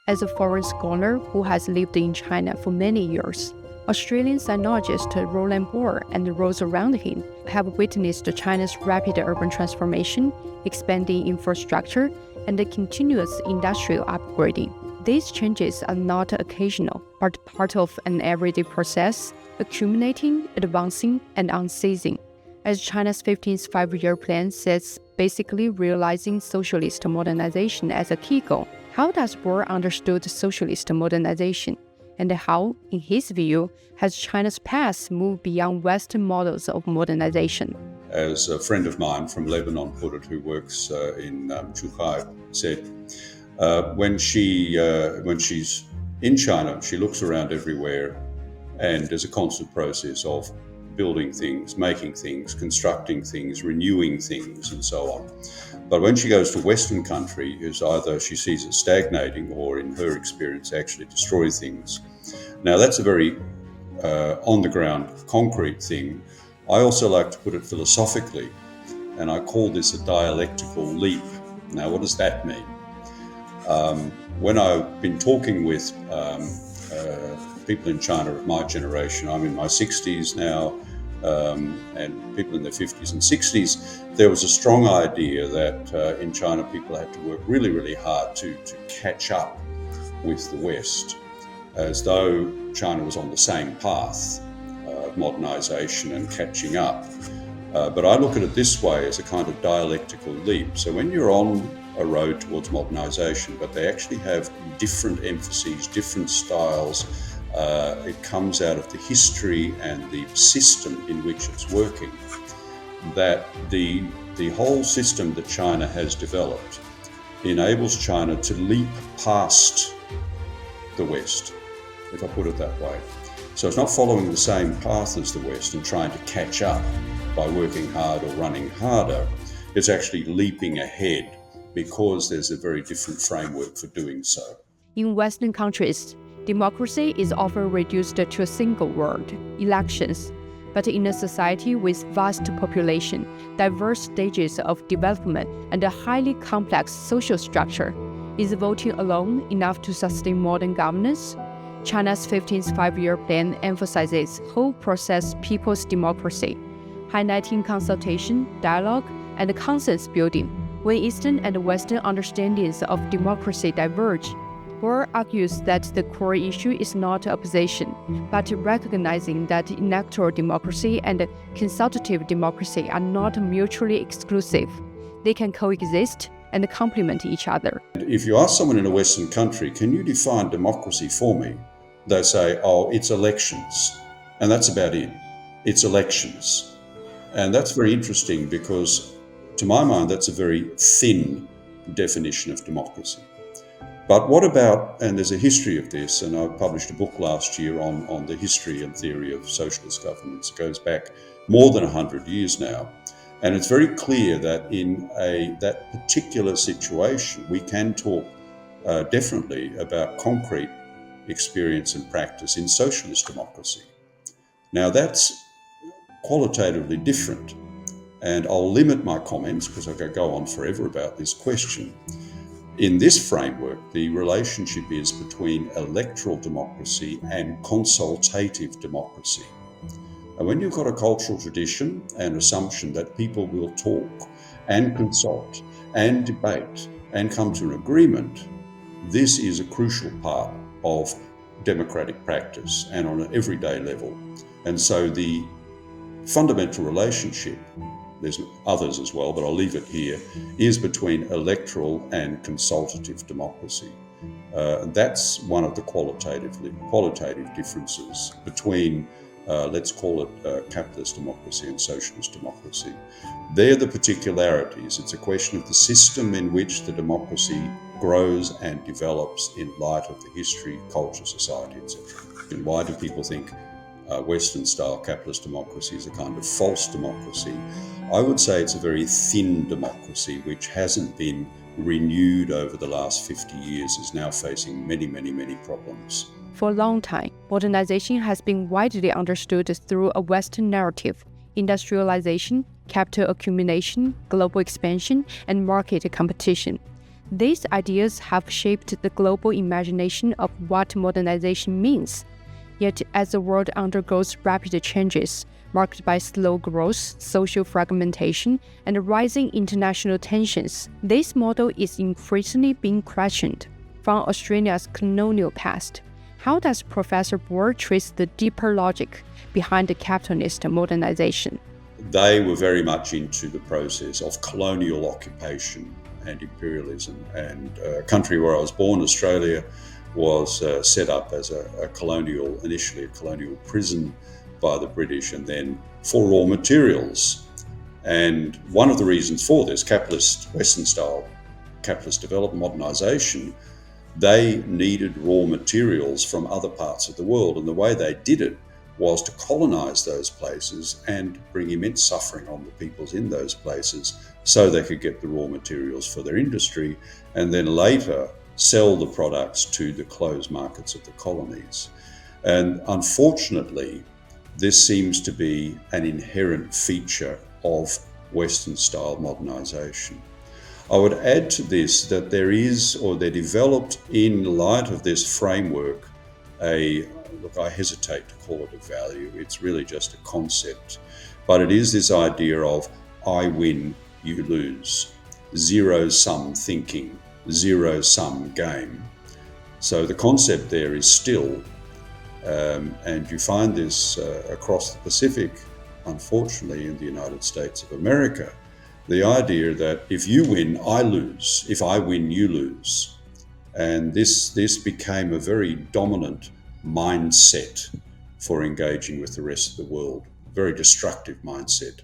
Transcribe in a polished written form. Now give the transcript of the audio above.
As a foreign scholar who has lived in China for many years, Australian sinologist Roland Boer and those around him have witnessed China's rapid urban transformation, expanding infrastructure, and the continuous industrial upgrading. These changes are not occasional, but part of an everyday process, accumulating, advancing, and unceasing. As China's 15th five-year plan says, basically realizing socialist modernization as a key goal. How does Boer understood socialist modernization? And how, in his view, has China's past moved beyond Western models of modernization? As a friend of mine from Lebanon put it, who works in Chongqing, said, when she's in China, she looks around everywhere, and there's a constant process of building things, making things, constructing things, renewing things, and so on. But when she goes to Western country, is either she sees it stagnating or, in her experience, actually destroy things. Now, that's a very on-the-ground, concrete thing. I also like to put it philosophically, and I call this a dialectical leap. Now, what does that mean? When I've been talking with people in China of my generation, I'm in my 60s now, and people in their 50s and 60s, there was a strong idea that in China people had to work really, really hard to catch up with the West, as though China was on the same path of modernization and catching up. But I look at it this way, as a kind of dialectical leap. So when you're on a road towards modernization, but they actually have different emphases, different styles, it comes out of the history and the system in which it's working, that the whole system that China has developed enables China to leap past the West, if I put it that way. So it's not following the same path as the West and trying to catch up by working hard or running harder. It's actually leaping ahead because there's a very different framework for doing so. In Western countries, democracy is often reduced to a single word, elections. But in a society with vast population, diverse stages of development, and a highly complex social structure, is voting alone enough to sustain modern governance? China's 15th five-year plan emphasizes whole process people's democracy, highlighting consultation, dialogue, and consensus building. When Eastern and Western understandings of democracy diverge, Boer argues that the core issue is not opposition, but recognizing that electoral democracy and consultative democracy are not mutually exclusive. They can coexist and complement each other. If you ask someone in a Western country, can you define democracy for me? They say, oh, it's elections. And that's about it. It's elections. And that's very interesting because, to my mind, that's a very thin definition of democracy. But what about, and there's a history of this, and I published a book last year on the history and theory of socialist governance. It goes back more than 100 years now. And it's very clear that in that particular situation, we can talk definitely about concrete experience and practice in socialist democracy. Now, that's qualitatively different. And I'll limit my comments because I could go on forever about this question. In this framework, the relationship is between electoral democracy and consultative democracy. And when you've got a cultural tradition and assumption that people will talk and consult and debate and come to an agreement, this is a crucial part of democratic practice and on an everyday level. And so the fundamental relationship, there's others as well, but I'll leave it here, is between electoral and consultative democracy. That's one of the qualitative differences between, let's call it capitalist democracy and socialist democracy. They're the particularities. It's a question of the system in which the democracy grows and develops in light of the history, culture, society, etc. And why do people think Western-style capitalist democracy is a kind of false democracy? I would say it's a very thin democracy which hasn't been renewed over the last 50 years, is now facing many, many, many problems. For a long time, modernization has been widely understood through a Western narrative: industrialization, capital accumulation, global expansion, and market competition. These ideas have shaped the global imagination of what modernization means. Yet, as the world undergoes rapid changes, marked by slow growth, social fragmentation, and rising international tensions, this model is increasingly being questioned. From Australia's colonial past, how does Professor Boer trace the deeper logic behind the capitalist modernization? They were very much into the process of colonial occupation and imperialism. And a country where I was born, Australia, was set up as initially a colonial prison by the British, and then for raw materials. And one of the reasons for this, capitalist, Western-style capitalist development, modernisation, they needed raw materials from other parts of the world. And the way they did it was to colonise those places and bring immense suffering on the peoples in those places so they could get the raw materials for their industry and then later sell the products to the closed markets of the colonies. And unfortunately, this seems to be an inherent feature of Western-style modernisation. I would add to this that there developed in light of this framework I hesitate to call it a value, it's really just a concept, but it is this idea of I win, you lose, zero-sum thinking, zero-sum game. So the concept there is still, and you find this across the Pacific, unfortunately in the United States of America, the idea that if you win, I lose, if I win, you lose. And this became a very dominant mindset for engaging with the rest of the world, very destructive mindset.